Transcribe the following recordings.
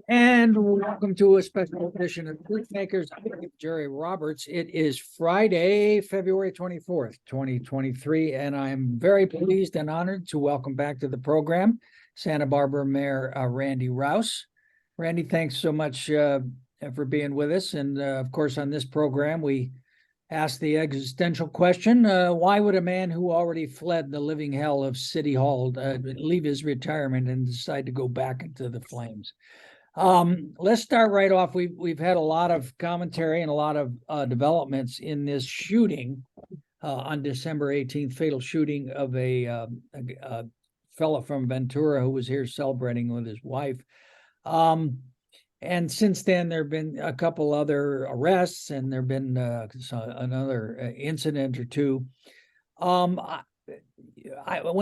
And welcome to a special edition of Newsmakers. I'm Jerry Roberts. It is Friday, February 24th, 2023, and I'm very pleased and honored to welcome back to the program Santa Barbara Mayor Randy Rowse. Randy, thanks so much for being with us. And of course, on this program, we ask the existential question, why would a man who already fled the living hell of City Hall leave his retirement and decide to go back into the flames? Let's start right off. We've had a lot of commentary and a lot of developments in this shooting on December 18th, fatal shooting of a fellow from Ventura who was here celebrating with his wife. And since then, there have been a couple other arrests, and there have been another incident or two. When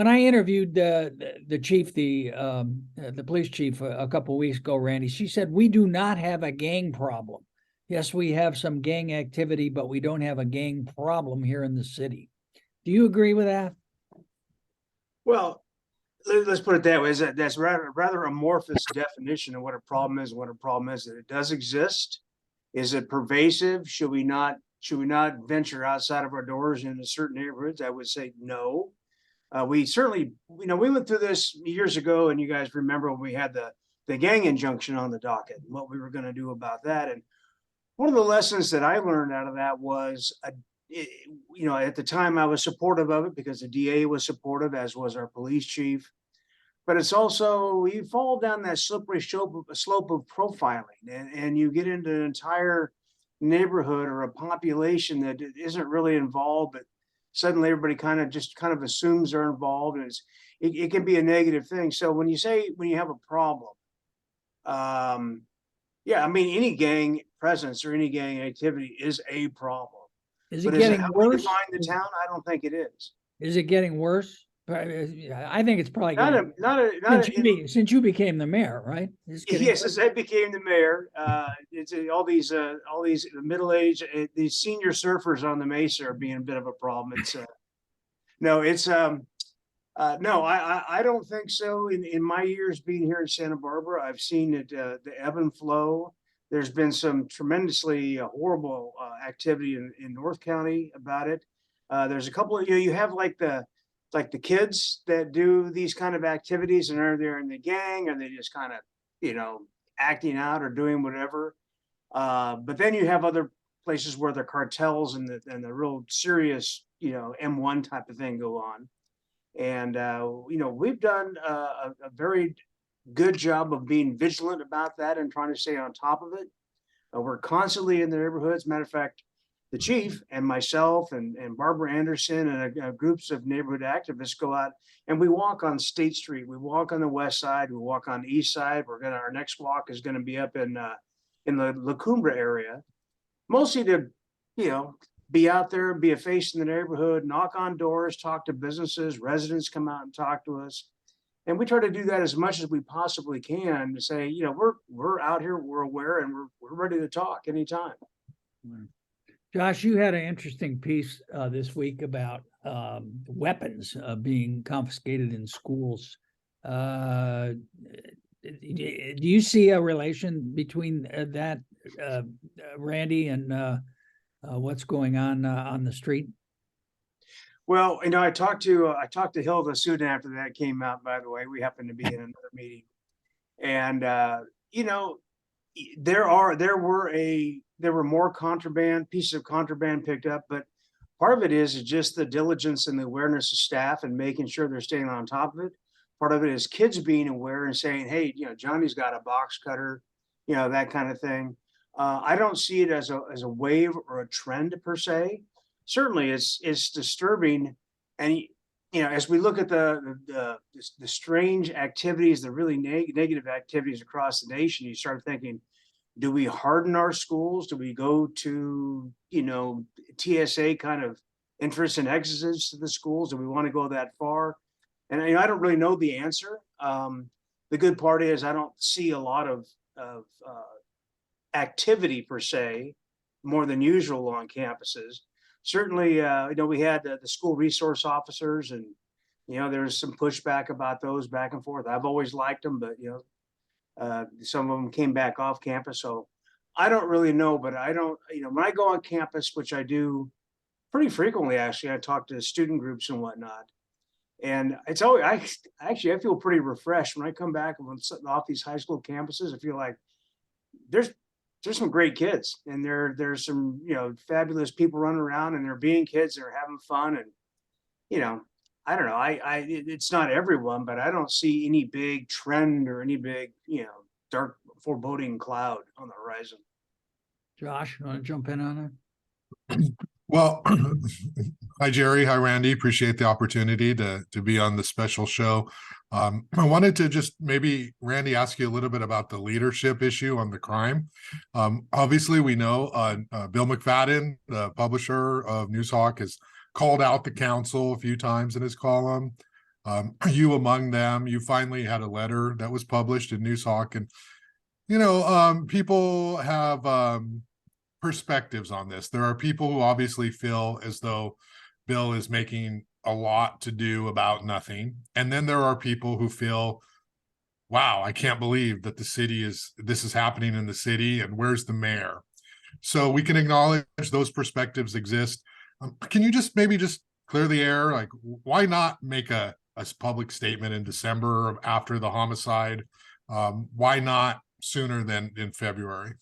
I interviewed the chief, the police chief, a couple of weeks ago, Randy, she said, we do not have a gang problem. Yes, we have some gang activity, but we don't have a gang problem here in the city. Do you agree with that? Well, let's put it that way. That's rather amorphous definition of what a problem is. What a problem is that it does exist. Is it pervasive? Should we not venture outside of our doors into certain neighborhoods? I would say no. We certainly, we went through this years ago, and you guys remember when we had the gang injunction on the docket and what we were going to do about that. And one of the lessons that I learned out of that was, at the time I was supportive of it because the DA was supportive, as was our police chief. But it's also, you fall down that slippery slope of profiling, and you get into an entire neighborhood or a population that isn't really involved, but suddenly everybody kind of assumes they're involved, and it can be a negative thing. So when you have a problem, yeah, I mean, any gang presence or any gang activity is a problem. Is it getting worse? Define the town? I don't think it is. Is it getting worse? I think it's probably since you became the mayor, right? Yes, as I became the mayor, it's all these middle-aged, these senior surfers on the Mesa are being a bit of a problem. It's no, I don't think so. In my years being here in Santa Barbara, I've seen it, the ebb and flow. There's been some tremendously horrible activity in North County about it. There's a couple of, you have like the kids that do these kind of activities, and are they in the gang, or they just kind of, acting out or doing whatever. But then you have other places where the cartels and the real serious, M1 type of thing go on. And, we've done a very good job of being vigilant about that and trying to stay on top of it. We're constantly in the neighborhoods. Matter of fact, the chief and myself and Barbara Anderson and groups of neighborhood activists go out and we walk on State Street. We walk on the west side. We walk on the east side. Our next walk is going to be up in the Cumbre area, mostly to, be out there, be a face in the neighborhood, knock on doors, talk to businesses, residents come out and talk to us. And we try to do that as much as we possibly can to say, we're out here, we're aware, and we're ready to talk anytime. Josh, you had an interesting piece this week about weapons being confiscated in schools. Do you see a relation between that, Randy, and what's going on the street? Well, I talked to Hilda soon after that came out. By the way, we happened to be in another meeting, and there were more pieces of contraband picked up, but part of it is just the diligence and the awareness of staff and making sure they're staying on top of it. Part of it is kids being aware and saying, hey, Johnny's got a box cutter, that kind of thing. I don't see it as a wave or a trend per se. Certainly it's disturbing. And, as we look at the strange activities, the really negative activities across the nation, you start thinking, do we harden our schools? Do we go to, TSA kind of entrance and exits to the schools? Do we want to go that far? And I don't really know the answer. The good part is I don't see a lot of activity per se, more than usual on campuses. Certainly, we had the school resource officers and there's some pushback about those back and forth. I've always liked them, but some of them came back off campus. So I don't really know, but I don't, when I go on campus, which I do pretty frequently, actually, I talk to student groups and whatnot. And it's always, I feel pretty refreshed when I come back off these high school campuses. I feel like there's some great kids, and there's some, fabulous people running around, and they're being kids, they're having fun. And, I don't know, it's not everyone, but I don't see any big trend or any big, dark foreboding cloud on the horizon. Josh, you want to jump in on it? Well, hi, Jerry. Hi, Randy. Appreciate the opportunity to be on the special show. I wanted to just maybe, Randy, ask you a little bit about the leadership issue on the crime. Obviously, we know Bill McFadden, the publisher of Newshawk, has called out the council a few times in his column. You among them. You finally had a letter that was published in Newshawk, and people have perspectives on this. There are people who obviously feel as though Bill is making a lot to do about nothing. And then there are people who feel, wow, I can't believe that this is happening in the city, and where's the mayor? So we can acknowledge those perspectives exist. Can you just maybe clear the air? Like, why not make a public statement in December after the homicide? Why not sooner than in February?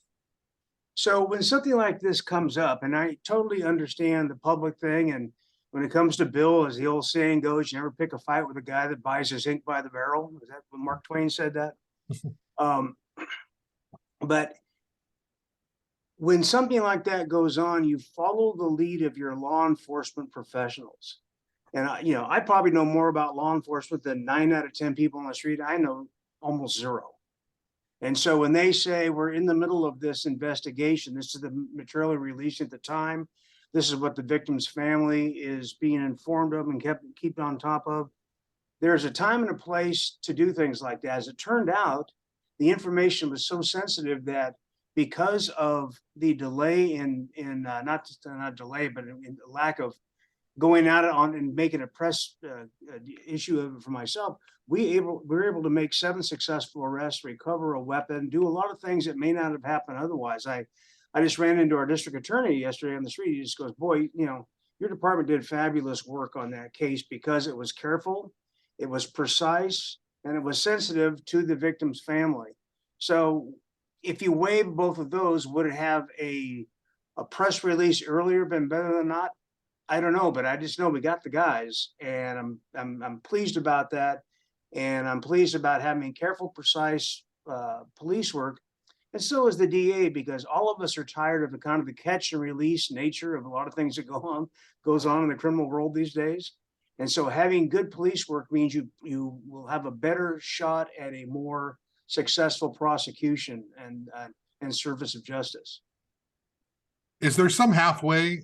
So when something like this comes up, and I totally understand the public thing, and when it comes to Bill, as the old saying goes, you never pick a fight with a guy that buys his ink by the barrel. Is that when Mark Twain said that? But when something like that goes on, you follow the lead of your law enforcement professionals. And I probably know more about law enforcement than 9 out of 10 people on the street. I know almost zero. And so when they say we're in the middle of this investigation, this is the material released at the time, this is what the victim's family is being informed of and keep on top of. There's a time and a place to do things like that. As it turned out, the information was so sensitive that because of the delay in not delay, but in the lack of going out on and making a press issue of it for myself, we were able to make 7 successful arrests, recover a weapon, do a lot of things that may not have happened otherwise. I just ran into our district attorney yesterday on the street. He just goes, boy, your department did fabulous work on that case because it was careful, it was precise, and it was sensitive to the victim's family. So if you weigh both of those, would it have a press release earlier been better than not? I don't know, but I just know we got the guys, and I'm pleased about that, and I'm pleased about having careful, precise police work, and so is the DA, because all of us are tired of the kind of the catch and release nature of a lot of things that goes on in the criminal world these days. And so having good police work means you will have a better shot at a more successful prosecution and service of justice. Is there some halfway,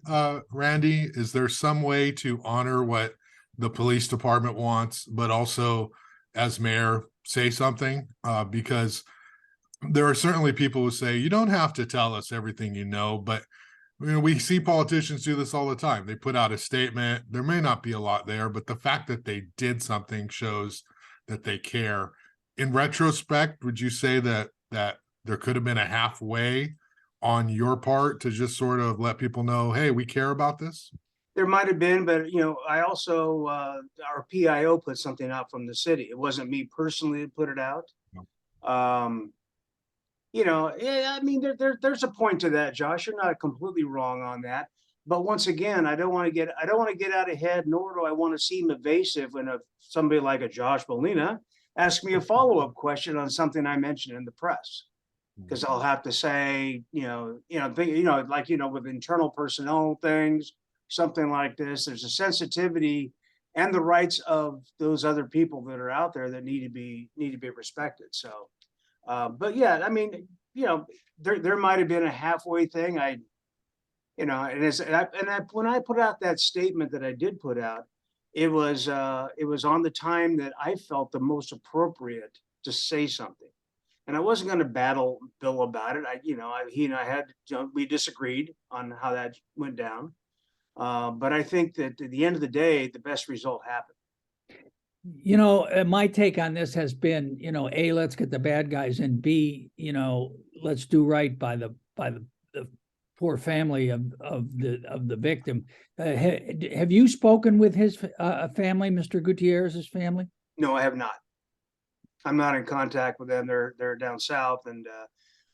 Randy? Is there some way to honor what the police department wants, but also, as mayor, say something? Because there are certainly people who say, you don't have to tell us everything you know, but we see politicians do this all the time. They put out a statement. There may not be a lot there, but the fact that they did something shows that they care. In retrospect, would you say that there could have been a halfway on your part to just sort of let people know, hey, we care about this? There might have been, but I also our PIO put something out from the city. It wasn't me personally that put it out. No. I mean, there's a point to that, Josh. You're not completely wrong on that. But once again, I don't want to get out ahead, nor do I want to seem evasive when somebody like a Josh Molina asks me a follow-up question on something I mentioned in the press. Because I'll have to say, with internal personnel things, something like this, there's a sensitivity and the rights of those other people that are out there that need to be respected. So, but yeah, I mean, there might have been a halfway thing. When I put out that statement that I did put out, it was on the time that I felt the most appropriate to say something. And I wasn't going to battle Bill about it. He and I had, we disagreed on how that went down. But I think that at the end of the day, the best result happened. You know, my take on this has been, you know, A, let's get the bad guys, and B, you know, let's do right by the poor family of the victim. Have you spoken with his family, Mr. Gutierrez's family? No, I have not. I'm not in contact with them. They're down south, and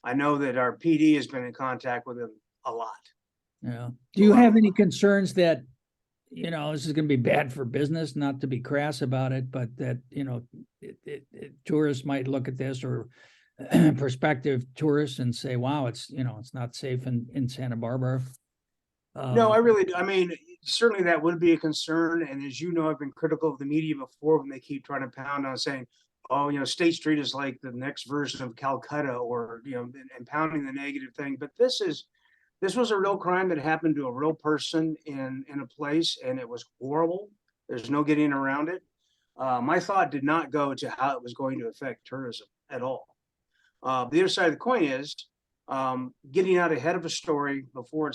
I know that our PD has been in contact with them a lot. Yeah. Do you have any concerns that, you know, this is going to be bad for business, not to be crass about it, but that, you know, tourists might look at this, or prospective tourists, and say, wow, it's, you know, it's not safe in Santa Barbara? No, I really, I mean, certainly that would be a concern. And as you know, I've been critical of the media before when they keep trying to pound on saying, oh, you know, State Street is like the next version of Calcutta, or, you know, and pounding the negative thing. But this was a real crime that happened to a real person in a place, and it was horrible. There's no getting around it. My thought did not go to how it was going to affect tourism at all. The other side of the coin is getting out ahead of a story before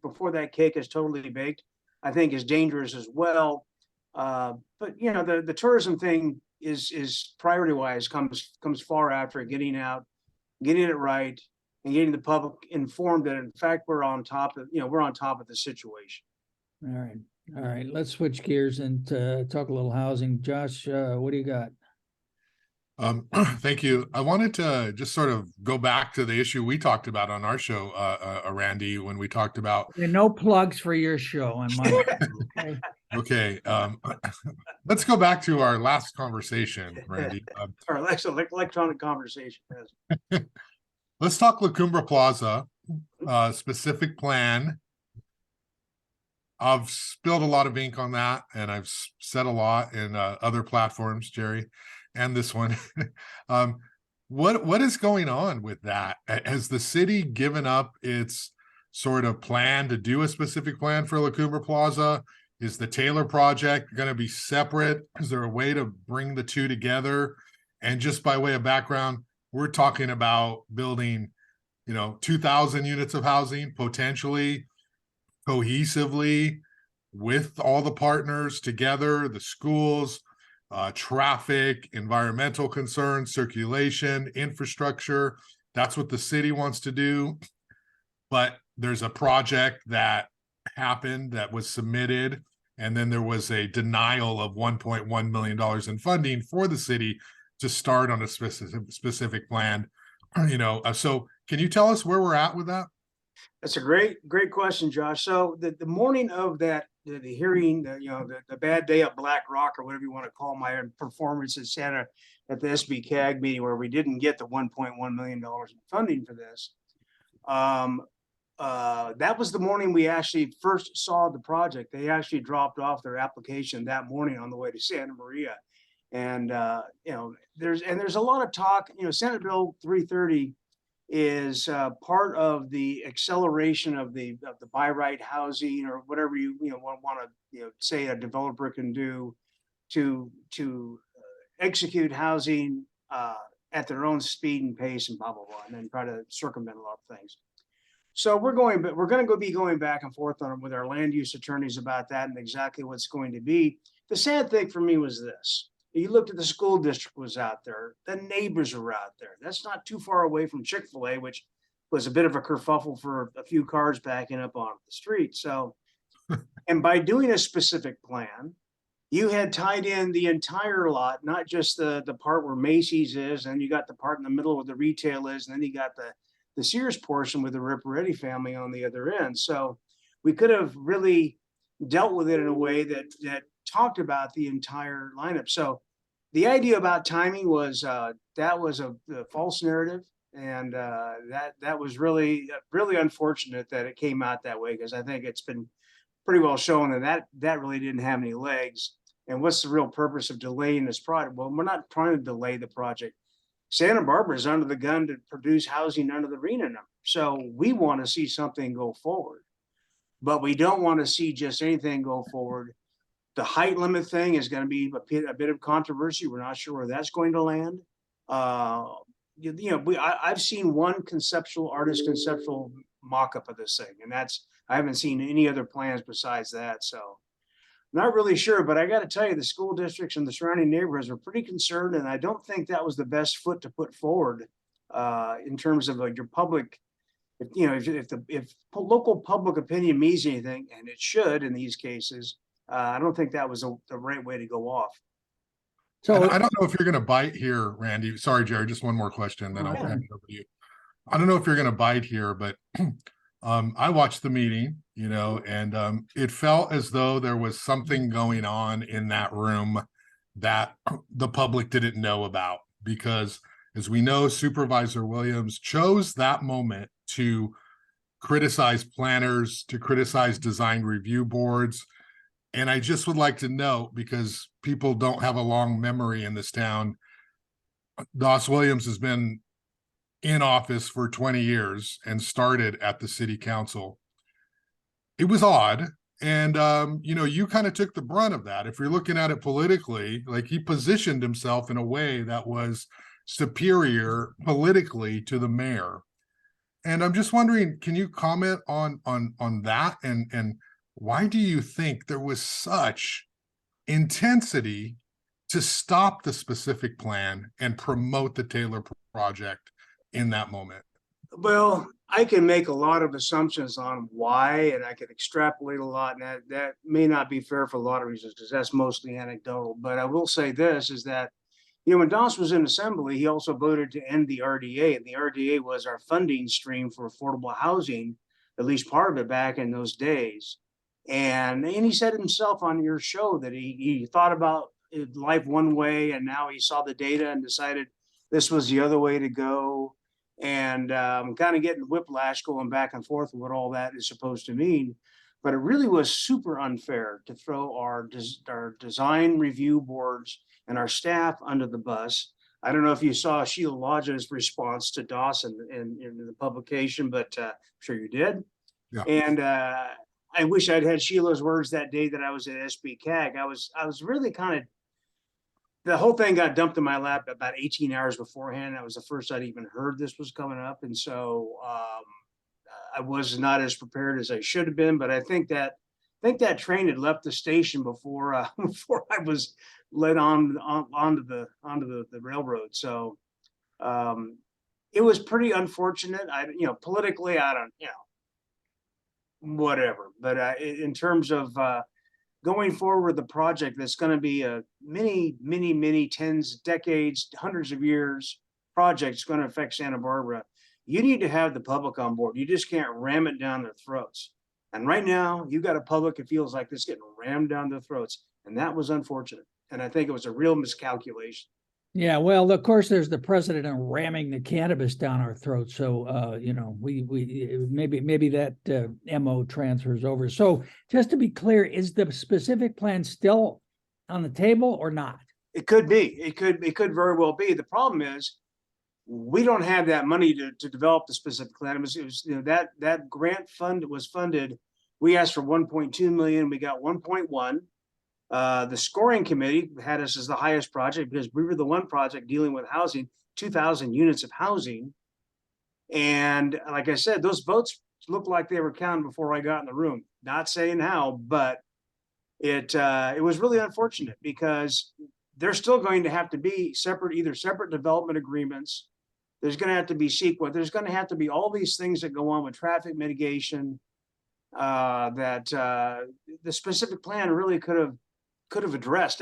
before that cake is totally baked, I think is dangerous as well. But you know, the tourism thing is priority wise comes far after getting out, getting it right, and getting the public informed that in fact we're on top of the situation. All right. All right. Let's switch gears and talk a little housing. Josh, what do you got? Thank you. I wanted to just sort of go back to the issue we talked about on our show, Randy, when we talked about. And no plugs for your show on my. Okay. Okay. Let's go back to our last conversation, Randy. Or electronic conversation. Let's talk La Cumbre Plaza, specific plan. I've spilled a lot of ink on that, and I've said a lot in other platforms, Jerry, and this one. What is going on with that? Has the city given up its sort of plan to do a specific plan for La Cumbre Plaza? Is the Taylor project going to be separate? Is there a way to bring the two together? And just by way of background, we're talking about building, 2,000 units of housing, potentially cohesively with all the partners together, the schools, traffic, environmental concerns, circulation, infrastructure. That's what the city wants to do. But there's a project that happened that was submitted, and then there was a denial of $1.1 million in funding for the city to start on a specific plan. So can you tell us where we're at with that? That's a great question, Josh. So the morning of that, the hearing, the bad day at Black Rock, or whatever you want to call my performance at the SB CAG meeting, where we didn't get the $1.1 million in funding for this. That was the morning we actually first saw the project. They actually dropped off their application that morning on the way to Santa Maria. And, there's a lot of talk, Senate Bill 330 is part of the acceleration of the buy right housing, or whatever you want to say a developer can do to execute housing at their own speed and pace, and blah blah blah, and then try to circumvent a lot of things. So we're going to be going back and forth with our land use attorneys about that and exactly what's going to be. The sad thing for me was this. You looked at the school district was out there. The neighbors were out there. That's not too far away from Chick-fil-A, which was a bit of a kerfuffle for a few cars backing up onto the street. So, and by doing a specific plan, you had tied in the entire lot, not just the part where Macy's is, and you got the part in the middle where the retail is, and then you got the Sears portion with the Ripperetti family on the other end. So we could have really dealt with it in a way that talked about the entire lineup. So the idea about timing was that was a false narrative, and that was really unfortunate that it came out that way, because I think it's been pretty well shown that really didn't have any legs. And what's the real purpose of delaying this project? Well, we're not trying to delay the project. Santa Barbara is under the gun to produce housing under the RHNA number, so we want to see something go forward, but we don't want to see just anything go forward. The height limit thing is going to be a bit of controversy. We're not sure where that's going to land. I've seen one conceptual mock-up of this thing, and I haven't seen any other plans besides that. So Not really sure, but I got to tell you, the school districts and the surrounding neighborhoods were pretty concerned, and I don't think that was the best foot to put forward in terms of your public. If you know, if local public opinion means anything, and it should in these cases, I don't think that was the right way to go off. And So, I don't know if you're going to bite here, Randy. Sorry, Jerry, just one more question, then I'll hand it over to you. I don't know if you're going to bite here, but I watched the meeting, you know, and it felt as though there was something going on in that room that the public didn't know about, because as we know, Supervisor Williams chose that moment to criticize planners, to criticize design review boards. And I just would like to note, because people don't have a long memory in this town, Doss Williams has been in office for 20 years and started at the city council. It was odd. And, you know, you kind of took the brunt of that. If you're looking at it politically, like, he positioned himself in a way that was superior politically to the mayor. And I'm just wondering, can you comment on that? And why do you think there was such intensity to stop the specific plan and promote the Taylor project in that moment? Well, I can make a lot of assumptions on why, and I can extrapolate a lot, and that may not be fair for a lot of reasons, because that's mostly anecdotal. But I will say this, is that, you know, when Doss was in assembly, he also voted to end the RDA, and the RDA was our funding stream for affordable housing, at least part of it back in those days. And he said himself on your show that he thought about life one way, and now he saw the data and decided this was the other way to go. And kind of getting whiplash going back and forth with what all that is supposed to mean. But it really was super unfair to throw our design review boards and our staff under the bus. I don't know if you saw Sheila Lodge's response to Dawson in the publication, but I'm sure you did. Yeah. And I wish I'd had Sheila's words that day that I was at SB CAG. I was really kind of, the whole thing got dumped in my lap about 18 hours beforehand. That was the first I'd even heard this was coming up. And so I was not as prepared as I should have been, but I think that train had left the station before before I was led onto the railroad. So it was pretty unfortunate. Politically, I don't, whatever. But in terms of going forward with the project, that's going to be a many tens, decades, hundreds of years project. It's going to affect Santa Barbara. You need to have the public on board. You just can't ram it down their throats. And right now, you've got a public, it feels like this getting rammed down their throats. And that was unfortunate. And I think it was a real miscalculation. yeah, well, of course, there's the precedent of ramming the cannabis down our throats. So, we maybe that MO transfers over. So just to be clear, is the specific plan still on the table or not? It could be. It could very well be. The problem is we don't have that money to develop the specific plan. It was that grant fund was funded. We asked for 1.2 million. We got 1.1. The scoring committee had us as the highest project because we were the one project dealing with housing, 2,000 units of housing. And like I said, those votes looked like they were counted before I got in the room. Not saying how, but it was really unfortunate because there's still going to have to be either separate development agreements. There's going to have to be CEQA. There's going to have to be all these things that go on with traffic mitigation that the specific plan really could have addressed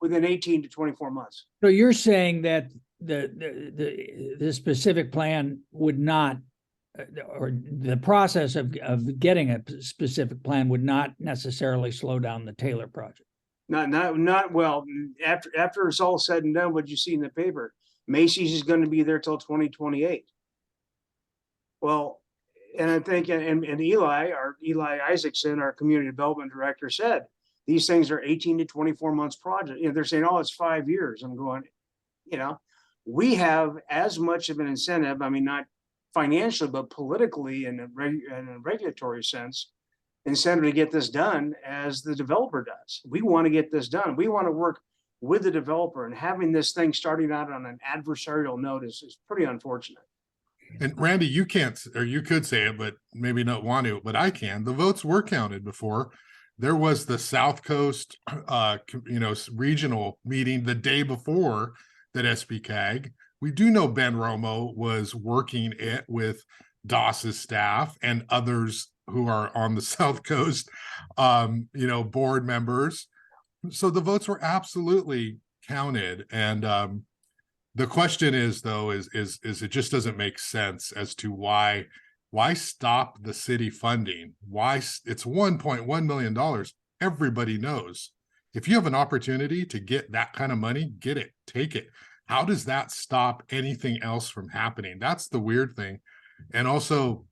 within 18 to 24 months. So you're saying that the specific plan would not, or the process of getting a specific plan would not necessarily slow down the Taylor project? Not well. After it's all said and done, what you see in the paper, Macy's is going to be there till 2028. Well, and I think, and Eli Isaacson, our community development director, said these things are 18 to 24 months project. They're saying, oh, it's 5 years. I'm going, we have as much of an incentive. I mean, not financially, but politically and in a regulatory sense, incentive to get this done as the developer does. We want to get this done. We want to work with the developer, and having this thing starting out on an adversarial note is pretty unfortunate. And Randy, you can't, or you could say it, but maybe not want to, but I can. The votes were counted before. There was the South Coast, regional meeting the day before that SBCAG. We do know Ben Romo was working it with DOS's staff and others who are on the South Coast, board members. So the votes were absolutely counted. And the question is, though, is it just doesn't make sense as to why stop the city funding? Why it's $1.1 million. Everybody knows if you have an opportunity to get that kind of money, get it, take it. How does that stop anything else from happening? That's the weird thing. And also,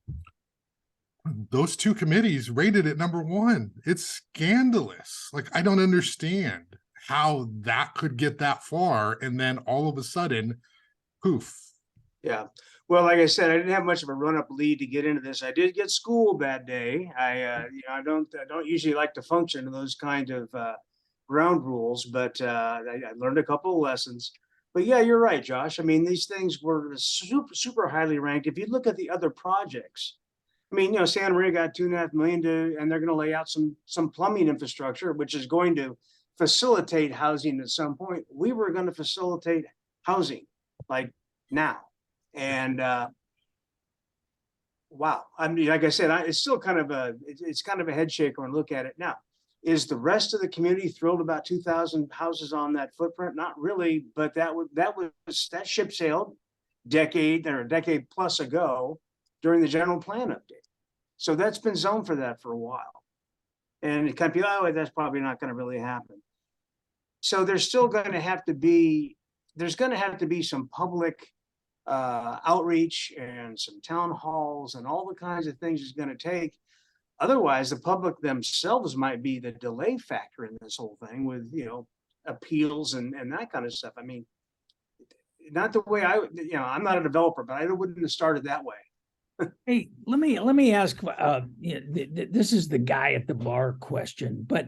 those two committees rated it #1. It's scandalous. Like, I don't understand how that could get that far. And then all of a sudden, poof. Yeah. Well, like I said, I didn't have much of a run-up lead to get into this. I did get schooled that day. I don't usually like to function in those kind of ground rules, but I learned a couple of lessons. But yeah, you're right, Josh. I mean, these things were super highly ranked. If you look at the other projects, I mean, Santa Maria got $2.5 million and they're going to lay out some plumbing infrastructure, which is going to facilitate housing at some point. We were going to facilitate housing like now. And wow, I mean, like I said, it's still kind of a head shaker when I look at it now. Is the rest of the community thrilled about 2,000 houses on that footprint? Not really, but that ship sailed a decade plus ago during the general plan update. So that's been zoned for that for a while. And it can't be, that's probably not going to really happen. So there's still going to have to be, some public outreach and some town halls and all the kinds of things it's going to take. Otherwise, the public themselves might be the delay factor in this whole thing with, appeals and that kind of stuff. I mean, not the way I'm not a developer, but I wouldn't have started that way. Hey, let me ask, this is the guy at the bar question, but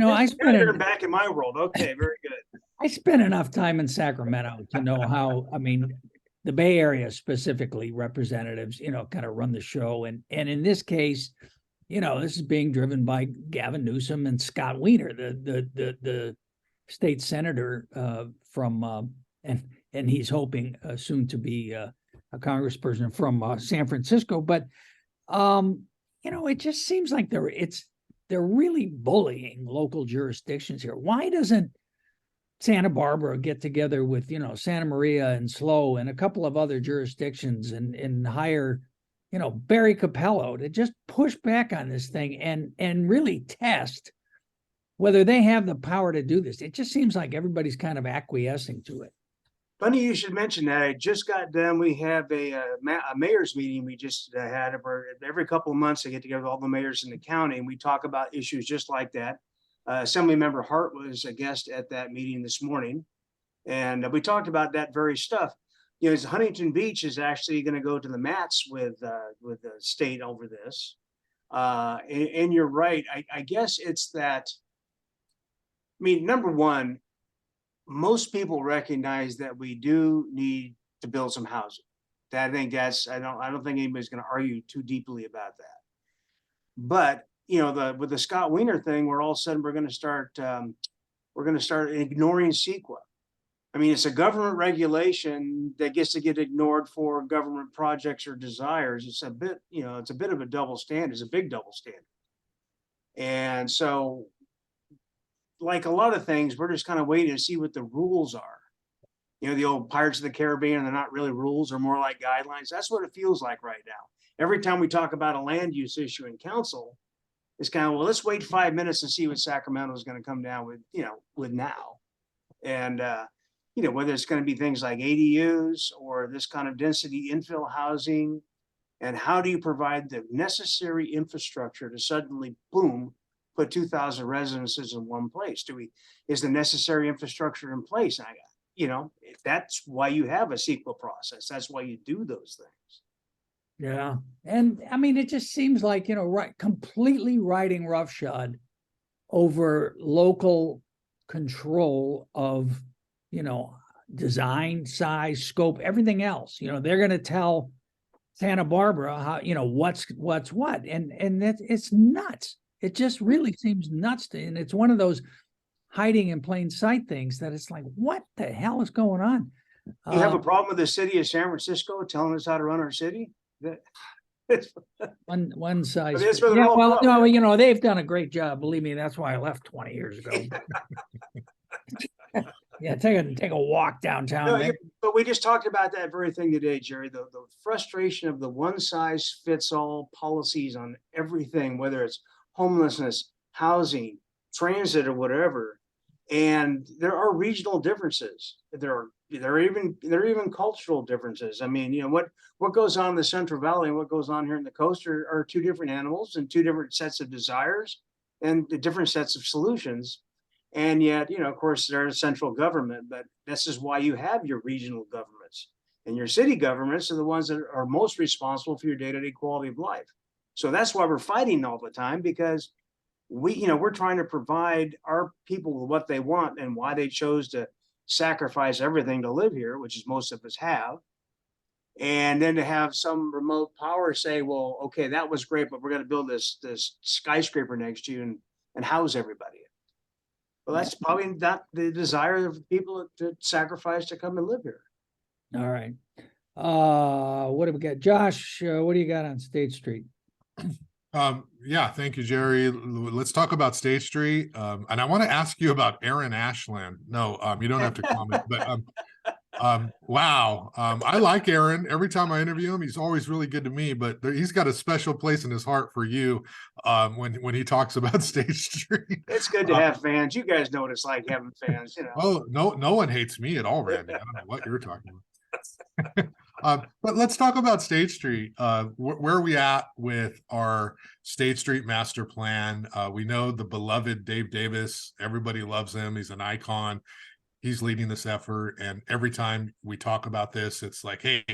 I spent back in my world. Okay, very good. I spent enough time in Sacramento to know how, the Bay Area specifically, representatives, kind of run the show. And in this case, this is being driven by Gavin Newsom and Scott Wiener, the state senator from and he's hoping soon to be a congressperson from San Francisco. But it just seems like they're really bullying local jurisdictions here. Why doesn't Santa Barbara get together with, Santa Maria and SLO and a couple of other jurisdictions and hire, Barry Capello to just push back on this thing and really test whether they have the power to do this? It just seems like everybody's kind of acquiescing to it. Funny you should mention that. I just got done. We have a mayor's meeting we just had. Every couple of months, I get together with all the mayors in the county, and we talk about issues just like that. Assemblymember Hart was a guest at that meeting this morning, and we talked about that very stuff. Huntington Beach is actually going to go to the mats with the state over this. And you're right. I guess it's that. I mean, number one, most people recognize that we do need to build some housing. I don't think anybody's going to argue too deeply about that. But with the Scott Wiener thing, where all of a sudden we're going to start ignoring CEQA. I mean, it's a government regulation that gets to get ignored for government projects or desires. It's a bit, it's a bit of a double standard. It's a big double standard. And so, like a lot of things, we're just kind of waiting to see what the rules are. The old Pirates of the Caribbean, they're not really rules, they're more like guidelines. That's what it feels like right now. Every time we talk about a land use issue in council, it's kind of, well, let's wait 5 minutes and see what Sacramento is going to come down with, with now. And, whether it's going to be things like ADUs or this kind of density infill housing, and how do you provide the necessary infrastructure to suddenly, boom, put 2,000 residences in one place? Is the necessary infrastructure in place? That's why you have a CEQA process. That's why you do those things. Yeah. And it just seems like, completely riding roughshod over local control of, design, size, scope, everything else. They're going to tell Santa Barbara how, what's what. And it's nuts. It just really seems nuts to, and it's one of those hiding in plain sight things that it's like, what the hell is going on? You have a problem with the city of San Francisco telling us how to run our city? It's One size. But that's where they're Yeah, all well, from. no, you know, they've done a great job. Believe me, that's why I left 20 years ago. Yeah, take a walk downtown. No, man. but we just talked about that very thing today, Jerry, the frustration of the one size fits all policies on everything, whether it's homelessness, housing, transit, or whatever. And there are regional differences. There are even cultural differences. I mean, you know, what goes on in the Central Valley and what goes on here in the coast are two different animals and two different sets of desires and different sets of solutions. And yet, you know, of course, there's central government, but this is why you have your regional governments, and your city governments are the ones that are most responsible for your day-to-day quality of life. So that's why we're fighting all the time, because we're trying to provide our people with what they want and why they chose to sacrifice everything to live here, which is most of us have. And then to have some remote power say, well, okay, that was great, but we're going to build this skyscraper next to you and house everybody. Well, that's probably not the desire of people to sacrifice to come and live here. All right. What do we got? Josh, what do you got on State Street? Yeah, thank you, Jerry. Let's talk about State Street. And I want to ask you about Aaron Ashland. No, you don't have to comment, but wow. I like Aaron. Every time I interview him, he's always really good to me, but he's got a special place in his heart for you when he talks about State Street. It's good to have fans. You guys know what it's like having fans, you know. Oh, no one hates me at all, Randy. I don't know what you're talking about. But let's talk about State Street. Where are we at with our State Street master plan? We know the beloved Dave Davis. Everybody loves him. He's an icon. He's leading this effort. And every time we talk about this, it's like, hey,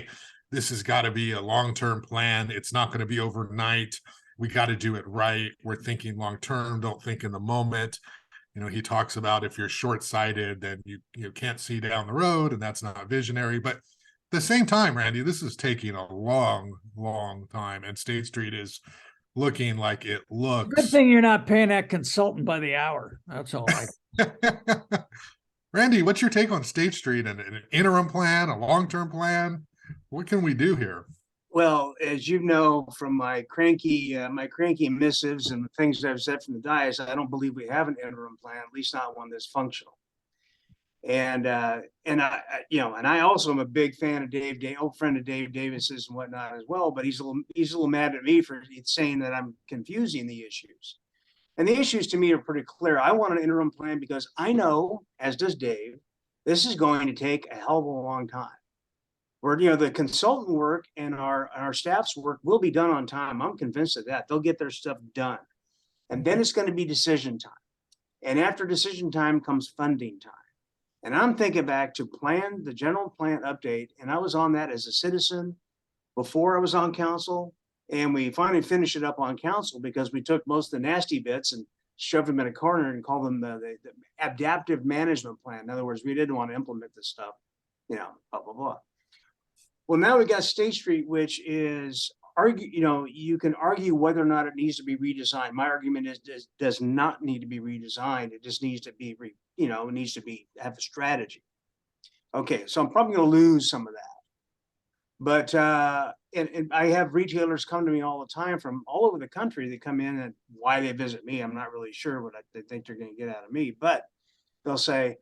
this has got to be a long-term plan. It's not going to be overnight. We got to do it right. We're thinking long-term. Don't think in the moment. You know, he talks about if you're short-sighted, then you can't see down the road, and that's not visionary. But at the same time, Randy, this is taking a long, long time, and State Street is looking like it looks. Good thing you're not paying that consultant by the hour. That's all. Randy, what's your take on State Street and an interim plan, a long-term plan? What can we do here? Well, as you know from my cranky missives and the things that I've said from the dais, I don't believe we have an interim plan, at least not one that's functional. And I also am a big fan of old friend of Dave Davis's and whatnot as well. But he's a little mad at me for saying that I'm confusing the issues. And the issues to me are pretty clear. I want an interim plan because I know, as does Dave, this is going to take a hell of a long time. Where, you know, the consultant work and our staff's work will be done on time. I'm convinced of that. They'll get their stuff done. And then it's going to be decision time. And after decision time comes funding time. And I'm thinking back to the general plan update. And I was on that as a citizen before I was on council. And we finally finished it up on council because we took most of the nasty bits and shoved them in a corner and called them the adaptive management plan. In other words, we didn't want to implement this stuff, you know, blah, blah, blah. Well, now we got State Street, which is you can argue whether or not it needs to be redesigned. My argument is does not need to be redesigned. It just needs to be, have a strategy. Okay, so I'm probably going to lose some of that. But and I have retailers come to me all the time from all over the country. They come in, and why they visit me, I'm not really sure what they think they're going to get out of me. But they'll say,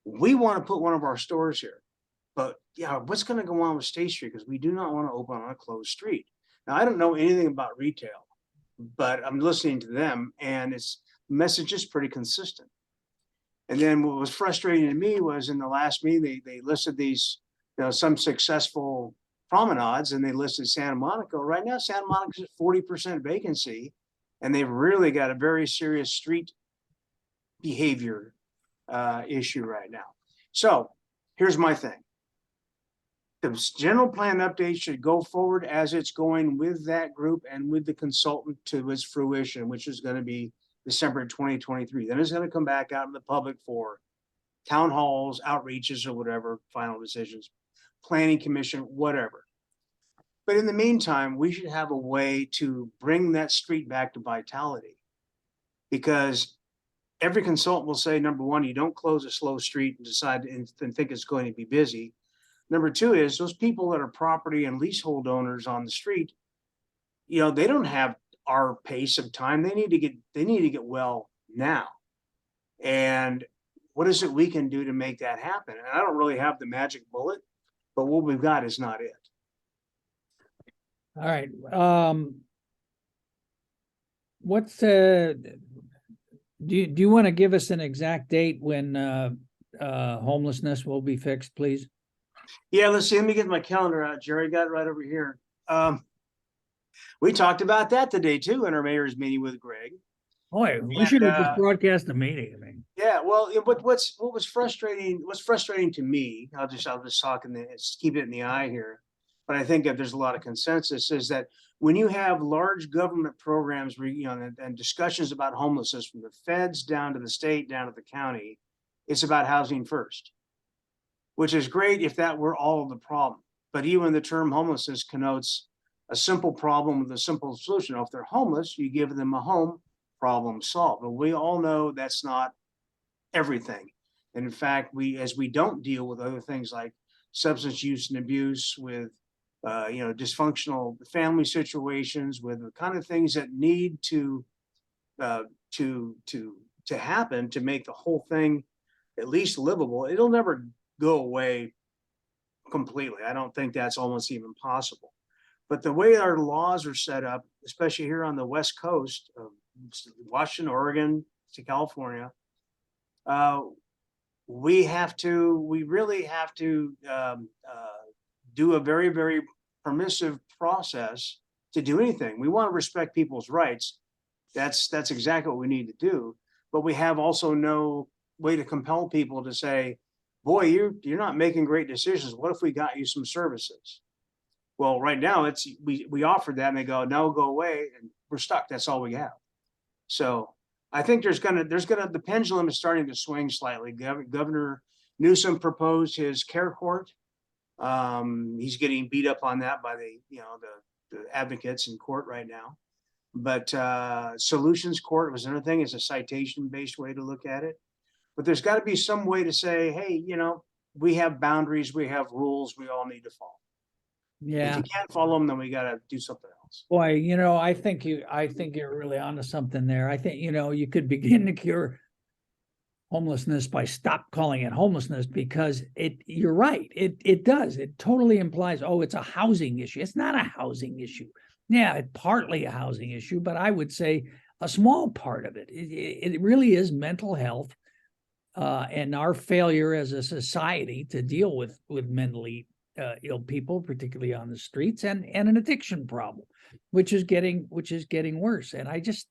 we want to put one of our stores here. But yeah, what's going to go on with State Street? Because we do not want to open on a closed street. Now, I don't know anything about retail, but I'm listening to them, and its message is pretty consistent. And then what was frustrating to me was in the last meeting, they listed these, some successful promenades, and they listed Santa Monica. Right now, Santa Monica's at 40% vacancy, and they've really got a very serious street behavior issue right now. So here's my thing. The general plan update should go forward as it's going with that group and with the consultant to its fruition, which is going to be December 2023. Then it's going to come back out in the public for town halls, outreaches, or whatever, final decisions, planning commission, whatever. But in the meantime, we should have a way to bring that street back to vitality. because every consultant will say, number one, you don't close a slow street and decide and think it's going to be busy. Number two is those people that are property and leasehold owners on the street, you know, they don't have our pace of time. They need to get well now. And what is it we can do to make that happen? And I don't really have the magic bullet, but what we've got is not it. All right. What's do you want to give us an exact date when homelessness will be fixed, please? Yeah, let's see. Let me get my calendar out, Jerry. Got it right over here. We talked about that today too in our mayor's meeting with Greg. Boy, we should have just broadcast the meeting. I mean, yeah, well, what was frustrating? What's frustrating to me? I'll just talk and keep it in the eye here. But I think that there's a lot of consensus is that when you have large government programs, you know, and discussions about homelessness from the feds down to the state, down to the county, it's about housing first, which is great if that were all of the problem. But even the term homelessness connotes a simple problem with a simple solution. If they're homeless, you give them a home, problem solved. But we all know that's not everything. And in fact, as we don't deal with other things like substance use and abuse, with you know, dysfunctional family situations, with the kind of things that need to happen to make the whole thing at least livable, it'll never go away completely. I don't think that's almost even possible. But the way our laws are set up, especially here on the West Coast of Washington, Oregon to California, we really have to do a very, very permissive process to do anything. We want to respect people's rights. That's exactly what we need to do. But we have also no way to compel people to say, boy, you're not making great decisions. What if we got you some services? Well, right now we offered that and they go, no, go away, and we're stuck. That's all we have. So I think the pendulum is starting to swing slightly. Governor Newsom proposed his care court. He's getting beat up on that by the advocates in court right now. But solutions court was another thing. It's a citation-based way to look at it. But there's got to be some way to say, hey, you know, we have boundaries, we have rules, we all need to follow. yeah. If you can't follow them, then we got to do something else. Boy, you know, I think you're really onto something there. I think, you know, you could begin to cure homelessness by stop calling it homelessness, because you're right. It does. It totally implies, oh, it's a housing issue. It's not a housing issue. Yeah, it's partly a housing issue, but I would say a small part of it. It really is mental health and our failure as a society to deal with mentally ill people, particularly on the streets, and an addiction problem, which is getting worse. And I just,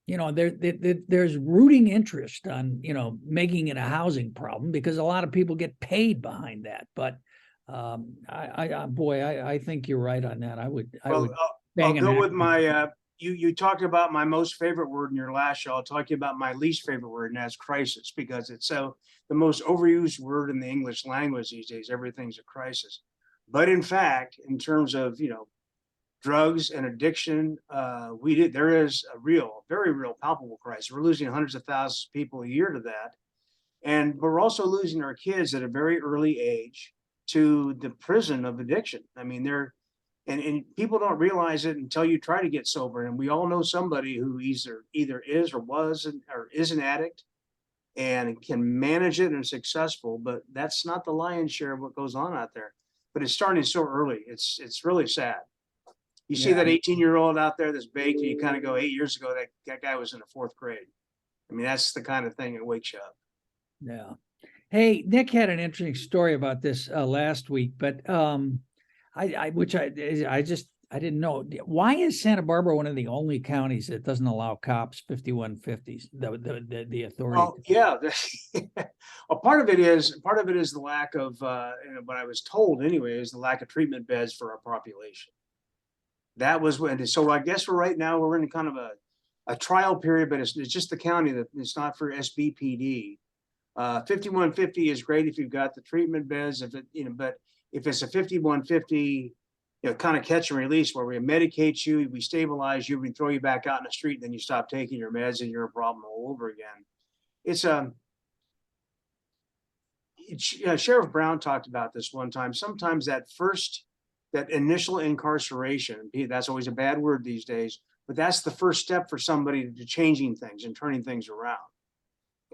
you know, there's rooting interest on, you know, making it a housing problem because a lot of people get paid behind that. But I think you're right on that. I would I'll go with my you talked about my most favorite word in your last show. I'll talk to you about my least favorite word, and that's crisis, because it's the most overused word in the English language these days. Everything's a crisis. But in fact, in terms of, you know, drugs and addiction, there is a very real palpable crisis. We're losing hundreds of thousands of people a year to that. And we're also losing our kids at a very early age to the prison of addiction. I mean, and people don't realize it until you try to get sober. And we all know somebody who either is or was or is an addict and can manage it and is successful, but that's not the lion's share of what goes on out there. But it's starting so early. It's really sad. You see that 18-year-old out there that's baked, and you kind of go, 8 years ago, that guy was in the 4th grade. I mean, that's the kind of thing that wakes you up. Yeah. Hey, Nick had an interesting story about this last week, but I didn't know. Why is Santa Barbara one of the only counties that doesn't allow cops 5150s? The authority. Oh yeah, well, part of it is the lack of what I was told anyway is the lack of treatment beds for our population. That was when. So I guess right now we're in kind of a trial period, but it's just the county that it's not for SBPD. 5150 is great if you've got the treatment beds. But if it's a 5150, kind of catch and release where we medicate you, we stabilize you, we throw you back out in the street, and then you stop taking your meds and you're a problem all over again. Sheriff Brown talked about this one time. Sometimes that initial incarceration, that's always a bad word these days, but that's the first step for somebody to changing things and turning things around.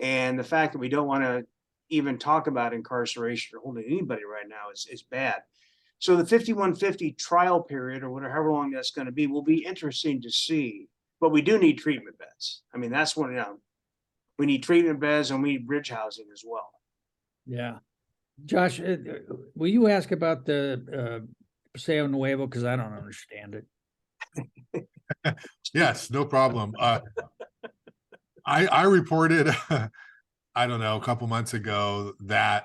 And the fact that we don't want to even talk about incarceration or holding anybody right now is bad. So the 5150 trial period, or whatever, however long that's going to be, will be interesting to see. But we do need treatment beds. I mean, that's one, we need treatment beds, and we need bridge housing as well. Yeah. Josh, will you ask about the Paseo Nuevo? Because I don't understand it. Yes, no problem. I reported, I don't know, a couple months ago that,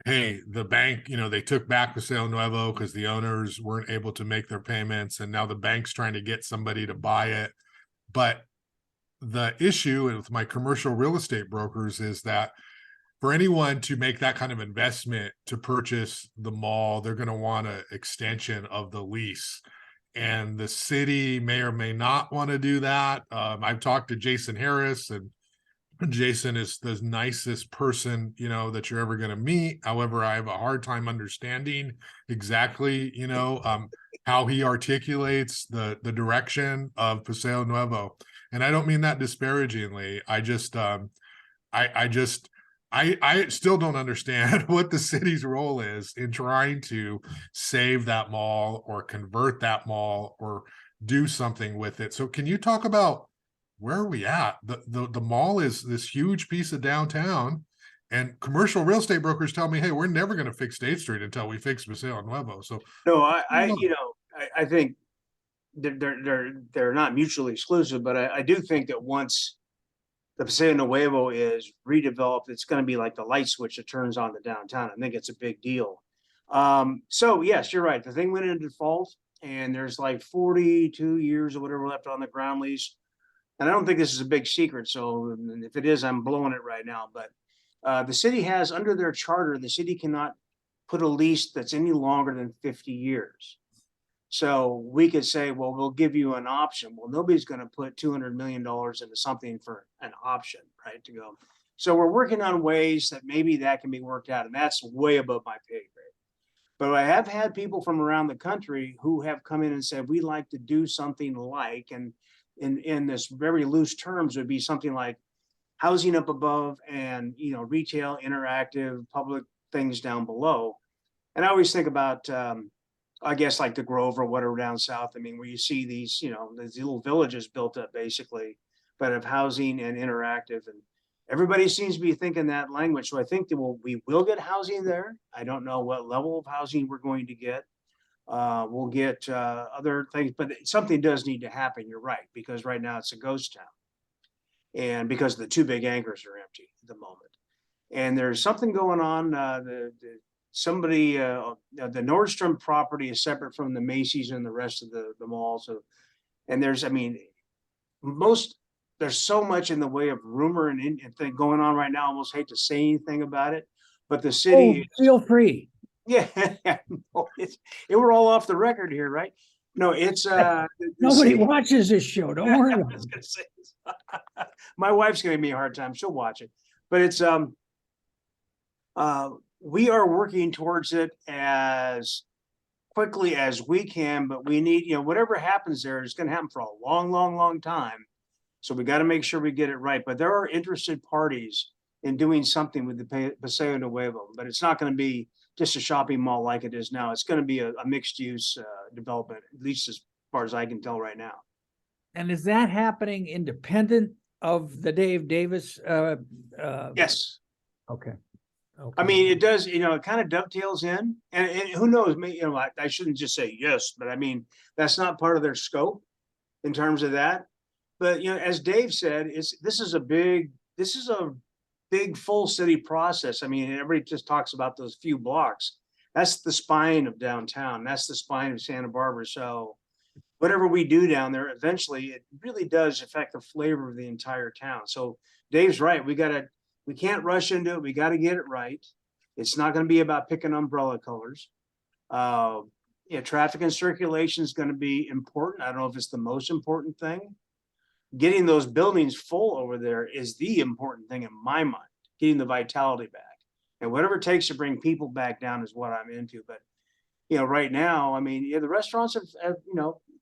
hey, the bank, they took back Paseo Nuevo because the owners weren't able to make their payments, and now the bank's trying to get somebody to buy it. But the issue with my commercial real estate brokers is that for anyone to make that kind of investment to purchase the mall, they're going to want an extension of the lease. And the city may or may not want to do that. I've talked to Jason Harris, and Jason is the nicest person, that you're ever going to meet. However, I have a hard time understanding exactly, how he articulates the direction of Paseo Nuevo. And I don't mean that disparagingly. I still don't understand what the city's role is in trying to save that mall or convert that mall or do something with it. So can you talk about where are we at? The mall is this huge piece of downtown, and commercial real estate brokers tell me, hey, we're never going to fix State Street until we fix Paseo Nuevo. So no, I think they're not mutually exclusive, but I do think that once the Paseo Nuevo is redeveloped, it's going to be like the light switch that turns on the downtown. I think it's a big deal. So yes, you're right. The thing went into default, and there's like 42 years or whatever left on the ground lease. And I don't think this is a big secret. So if it is, I'm blowing it right now. But the city has, under their charter, the city cannot put a lease that's any longer than 50 years. So we could say, well, we'll give you an option. Well, nobody's going to put $200 million into something for an option, right, to go. So we're working on ways that maybe that can be worked out. And that's way above my pay grade. But I have had people from around the country who have come in and said, we'd like to do something like, and in this very loose terms would be something like housing up above and, retail, interactive, public things down below. And I always think about, I guess, like the Grove or whatever down south. I mean, where you see these, these little villages built up basically, but of housing and interactive. And everybody seems to be thinking that language. So I think that we will get housing there. I don't know what level of housing we're going to get. We'll get other things, but something does need to happen. You're right, because right now it's a ghost town, and because the two big anchors are empty at the moment. And there's something going on. The Nordstrom property is separate from the Macy's and the rest of the mall. So, and there's so much in the way of rumor and thing going on right now. I almost hate to say anything about it, but the city. Feel free. Yeah, we're all off the record here, right? No, it's nobody watches this show. Don't worry about it. My wife's giving me a hard time. She'll watch it, but it's we are working towards it as quickly as we can, but we need, whatever happens there is going to happen for a long, long, long time. So we got to make sure we get it right. But there are interested parties in doing something with the Paseo Nuevo, but it's not going to be just a shopping mall like it is now. It's going to be a mixed use development, at least as far as I can tell right now. And is that happening independent of the Dave Davis? Yes. Okay. I mean, it does, it kind of dovetails in, and who knows, I shouldn't just say yes, but I mean, that's not part of their scope in terms of that. But, as Dave said, this is a big full city process. I mean, everybody just talks about those few blocks. That's the spine of downtown. That's the spine of Santa Barbara. So whatever we do down there, eventually it really does affect the flavor of the entire town. So Dave's right. We can't rush into it. We got to get it right. It's not going to be about picking umbrella colors. Yeah, traffic and circulation is going to be important. I don't know if it's the most important thing. Getting those buildings full over there is the important thing in my mind, getting the vitality back. And whatever it takes to bring people back down is what I'm into. But, right now, I mean, yeah, the restaurants have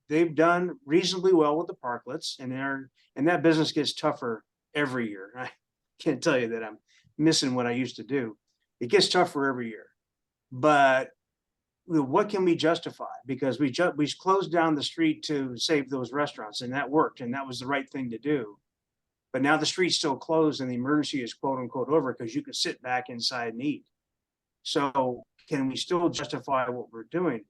they've done reasonably well with the parklets, and that business gets tougher every year. I can't tell you that I'm missing what I used to do. It gets tougher every year. But what can we justify? Because we closed down the street to save those restaurants, and that worked, and that was the right thing to do. But now the street's still closed, and the emergency is quote unquote over because you can sit back inside and eat. So can we still justify what we're doing?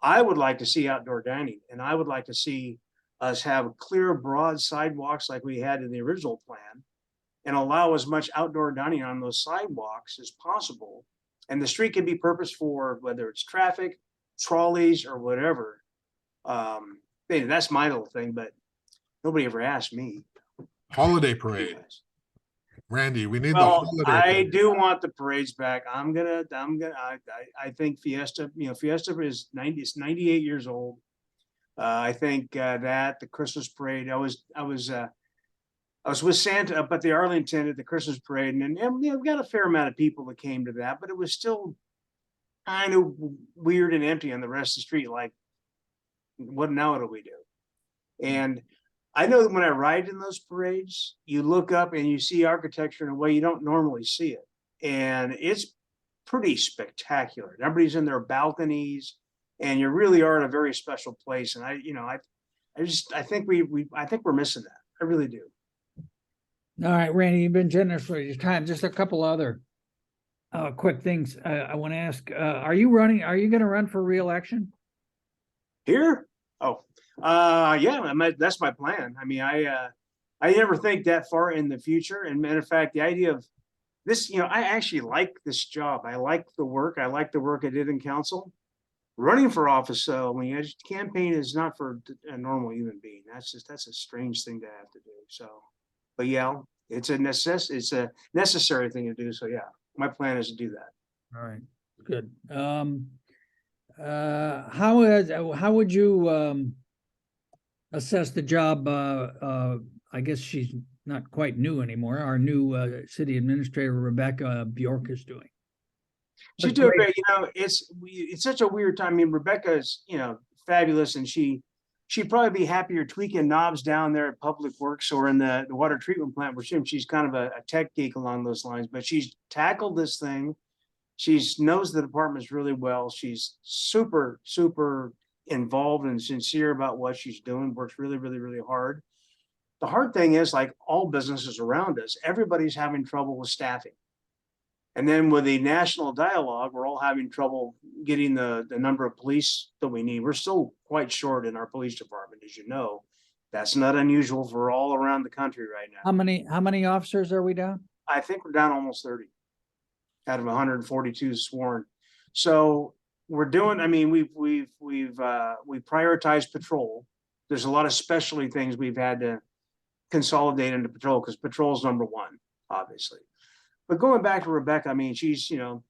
I would like to see outdoor dining, and I would like to see us have clear, broad sidewalks like we had in the original plan, and allow as much outdoor dining on those sidewalks as possible. And the street can be purposed for whether it's traffic, trolleys, or whatever. That's my little thing, but nobody ever asked me. Holiday parade. Randy, we need the Well, holiday I parade. do want the parades back. I think Fiesta, Fiesta is 98 years old. I think that the Christmas parade, I was with Santa up at the Arlington at the Christmas parade, and we got a fair amount of people that came to that, but it was still kind of weird and empty on the rest of the street. Like, what do we do? And I know that when I ride in those parades, you look up and you see architecture in a way you don't normally see it, and it's pretty spectacular. Everybody's in their balconies, and you really are in a very special place. And I think we're missing that. I really do. All right, Randy, you've been generous with your time. Just a couple other quick things I want to ask. Are you going to run for re-election? Here? Oh, yeah, that's my plan. I mean, I never think that far in the future. And matter of fact, the idea of this, I actually like this job. I like the work. I like the work I did in council. Running for office, so I mean, campaign is not for a normal human being. That's a strange thing to have to do. So, but yeah, it's a necessary thing to do. So yeah, my plan is to do that. All right, good. How would you assess the job? I guess she's not quite new anymore. Our new city administrator, Rebecca Bjork, is doing. She's doing great. It's such a weird time. I mean, Rebecca is, fabulous, and she'd probably be happier tweaking knobs down there at Public Works or in the water treatment plant. She's kind of a tech geek along those lines, but she's tackled this thing. She knows the departments really well. She's super, super involved and sincere about what she's doing, works really, really, really hard. The hard thing is, like all businesses around us, everybody's having trouble with staffing. And then with the national dialogue, we're all having trouble getting the number of police that we need. We're still quite short in our police department, as you know. That's not unusual for all around the country right now. How many officers are we down? I think we're down almost 30 out of 142 sworn. So we're doing, I mean, we prioritize patrol. There's a lot of specialty things we've had to consolidate into patrol because patrol is number one, obviously. But going back to Rebecca, I mean, she's we're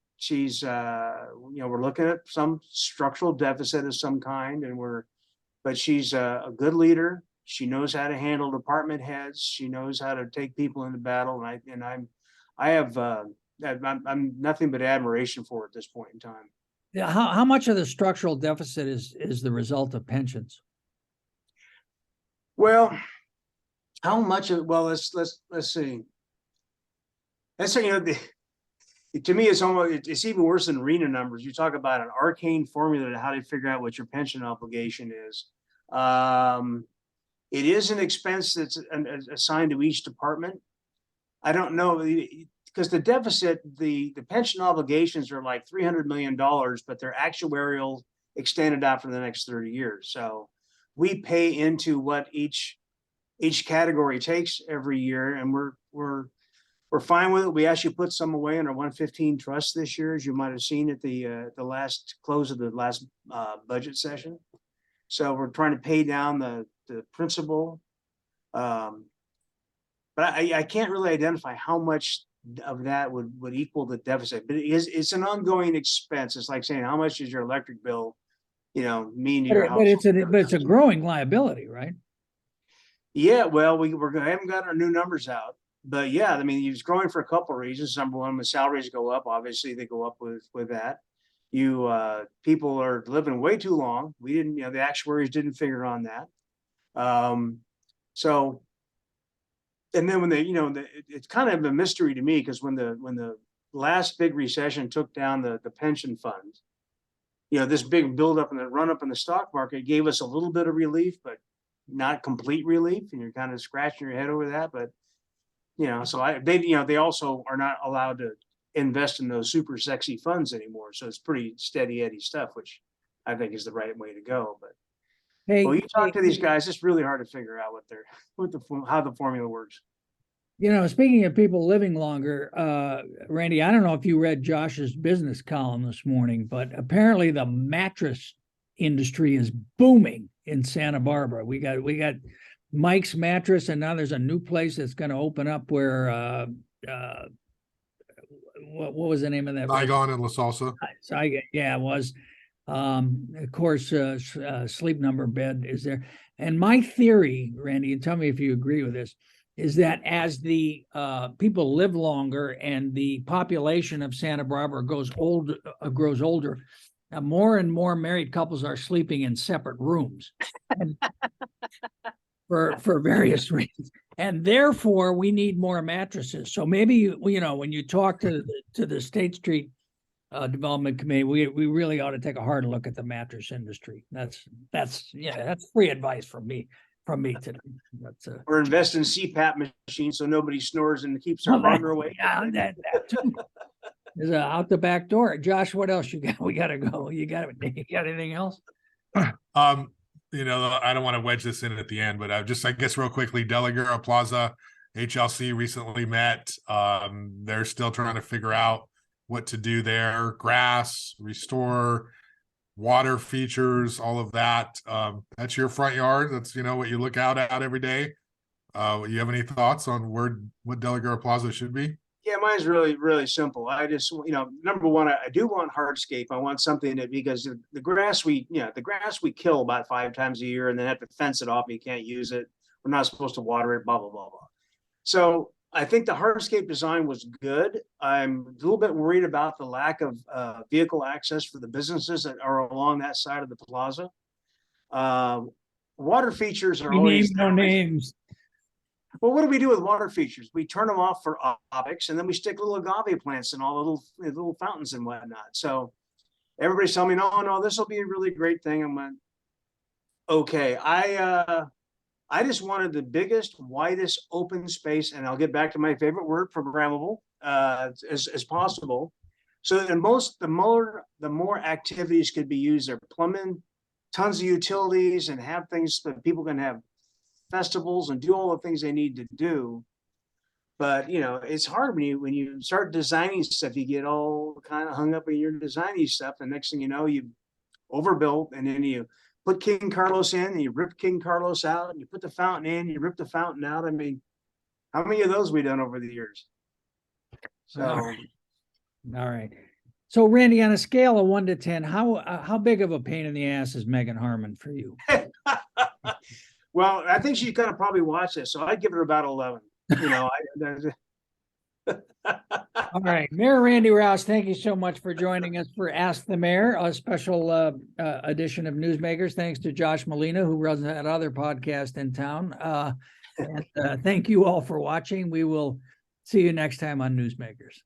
looking at some structural deficit of some kind, but she's a good leader. She knows how to handle department heads. She knows how to take people into battle, and I'm nothing but admiration for her at this point in time. Yeah, how much of the structural deficit is the result of pensions? Well, how much of let's see. That's to me, it's even worse than RENA numbers. You talk about an arcane formula to how to figure out what your pension obligation is. It is an expense that's assigned to each department. I don't know, because the deficit, the pension obligations are like $300 million, but they're actuarial extended out for the next 30 years. So we pay into what each category takes every year, and we're fine with it. We actually put some away in our 115 trust this year, as you might have seen at the last close of the last budget session. So we're trying to pay down the principal. But I can't really identify how much of that would equal the deficit. But it's an ongoing expense. It's like saying, how much is your electric bill? mean to your house. But it's a growing liability, right? Yeah, well, haven't got our new numbers out, but yeah, I mean, it's growing for a couple of reasons. Number one, when salaries go up, obviously they go up with that. People are living way too long. We didn't, the actuaries didn't figure on that. So, and then when it's kind of a mystery to me because when the last big recession took down the pension funds, this big buildup and the run up in the stock market gave us a little bit of relief, but not complete relief. And you're kind of scratching your head over that. But, so they also are not allowed to invest in those super sexy funds anymore. So it's pretty steady Eddie stuff, which I think is the right way to go. But Hey, you talk to these guys, it's really hard to figure out how the formula works. Speaking of people living longer, Randy, I don't know if you read Josh's business column this morning, but apparently the mattress industry is booming in Santa Barbara. We got Mike's Mattress, and now there's a new place that's going to open up where what was the name of that? Saigon and La Salsa. Yeah, it was. Of course, Sleep Number bed is there. And my theory, Randy, and tell me if you agree with this, is that as the people live longer and the population of Santa Barbara grows older, more and more married couples are sleeping in separate rooms for various reasons, and therefore we need more mattresses. So maybe when you talk to the State Street Development Committee, we really ought to take a hard look at the mattress industry. That's free advice from me today. Or invest in CPAP machines so nobody snores and keeps their partner awake. Yeah, that too. There's out the back door. Josh, what else you got? We gotta go. You got anything else? I don't want to wedge this in at the end, but I guess real quickly, Guerra Plaza, HLC recently met. They're still trying to figure out what to do there. Grass, restore, water features, all of that. That's your front yard. That's what you look out at every day. You have any thoughts on what Guerra Plaza should be? Yeah, mine's really, really simple. I just, number one, I do want hardscape. I want something that, because the grass we kill about 5 times a year and then have to fence it off. And you can't use it. We're not supposed to water it, blah, blah, blah, blah. So I think the hardscape design was good. I'm a little bit worried about the lack of vehicle access for the businesses that are along that side of the plaza. Water features are always no names. Well, what do we do with water features? We turn them off for optics, and then we stick little agave plants and all the little fountains and whatnot. So everybody's telling me, no, this will be a really great thing. I'm like, okay, I just wanted the biggest, widest open space, and I'll get back to my favorite word, programmable, as possible. So that the more activities could be used. They're plumbing, tons of utilities, and have things that people can have festivals and do all the things they need to do. But it's hard when you start designing stuff. You get all kind of hung up in your designing stuff, and next thing you know, you overbuilt, and then you put King Carlos in and you rip King Carlos out, and you put the fountain in, you rip the fountain out. I mean, how many of those we done over the years? So all right. So Randy, on a scale of 1 to 10, how big of a pain in the ass is Megan Harmon for you? Well, I think she's gonna probably watch this, so I'd give her about 11. All right, Mayor Randy Rowse, thank you so much for joining us for Ask the Mayor, a special edition of Newsmakers. Thanks to Josh Molina, who runs that other podcast in town. And thank you all for watching. We will see you next time on Newsmakers.